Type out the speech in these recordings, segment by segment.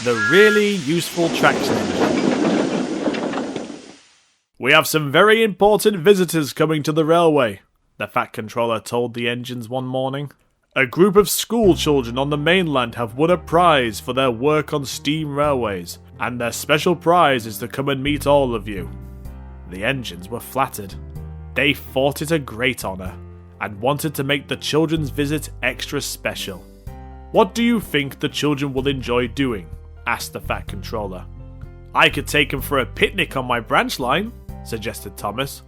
the really useful traction engine. We have some very important visitors coming to the railway, the Fat Controller told the engines one morning. A group of school children on the mainland have won a prize for their work on steam railways, and their special prize is to come and meet all of you. The engines were flattered. They thought it a great honour, and wanted to make the children's visit extra special. What do you think the children will enjoy doing? Asked the Fat Controller. I could take them for a picnic on my branch line, suggested Thomas.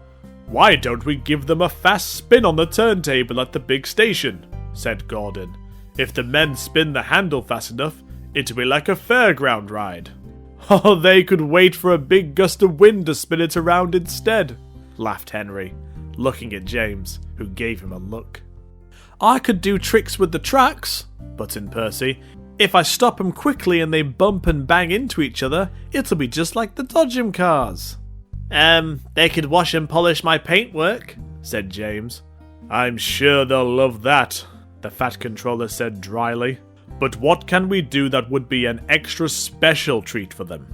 Why don't we give them a fast spin on the turntable at the big station? Said Gordon. If the men spin the handle fast enough, it'll be like a fairground ride. Oh, they could wait for a big gust of wind to spin it around instead, laughed Henry, looking at James, who gave him a look. I could do tricks with the tracks, put in Percy. If I stop them quickly and they bump and bang into each other, it'll be just like the Dodgem cars. They could wash and polish my paintwork, said James. I'm sure they'll love that, the Fat Controller said dryly. But what can we do that would be an extra special treat for them?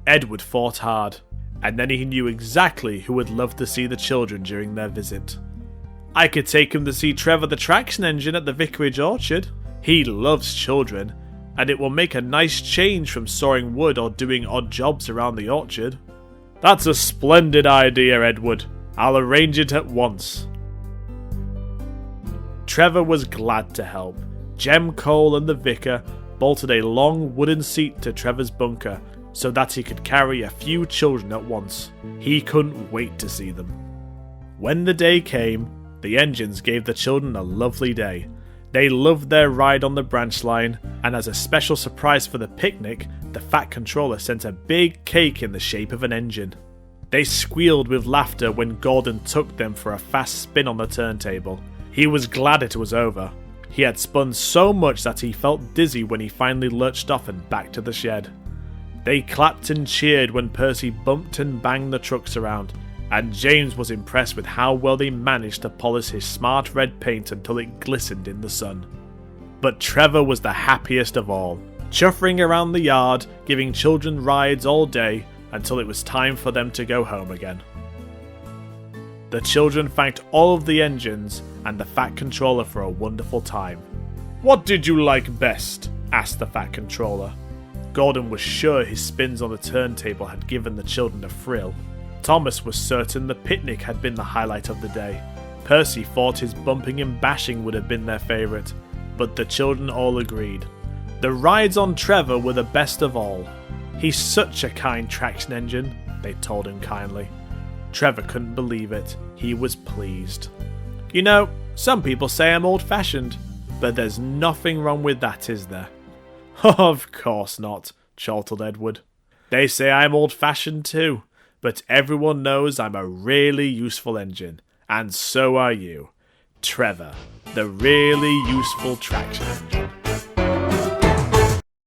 Edward thought hard, and then he knew exactly who would love to see the children during their visit. I could take him to see Trevor the traction engine at the Vicarage Orchard. He loves children, and it will make a nice change from sawing wood or doing odd jobs around the orchard. That's a splendid idea, Edward. I'll arrange it at once. Trevor was glad to help. Jem Cole and the vicar bolted a long wooden seat to Trevor's bunker so that he could carry a few children at once. He couldn't wait to see them. When the day came, the engines gave the children a lovely day. They loved their ride on the branch line, and as a special surprise for the picnic, the Fat Controller sent a big cake in the shape of an engine. They squealed with laughter when Gordon took them for a fast spin on the turntable. He was glad it was over. He had spun so much that he felt dizzy when he finally lurched off and back to the shed. They clapped and cheered when Percy bumped and banged the trucks around, and James was impressed with how well they managed to polish his smart red paint until it glistened in the sun. But Trevor was the happiest of all, chuffering around the yard, giving children rides all day until it was time for them to go home again. The children thanked all of the engines and the Fat Controller for a wonderful time. What did you like best? Asked the Fat Controller. Gordon was sure his spins on the turntable had given the children a thrill. Thomas was certain the picnic had been the highlight of the day. Percy thought his bumping and bashing would have been their favourite, but the children all agreed. The rides on Trevor were the best of all. He's such a kind traction engine, they told him kindly. Trevor couldn't believe it. He was pleased. You know, some people say I'm old-fashioned, but there's nothing wrong with that, is there? Of course not, chortled Edward. They say I'm old-fashioned too, but everyone knows I'm a really useful engine, and so are you. Trevor, the really useful traction engine.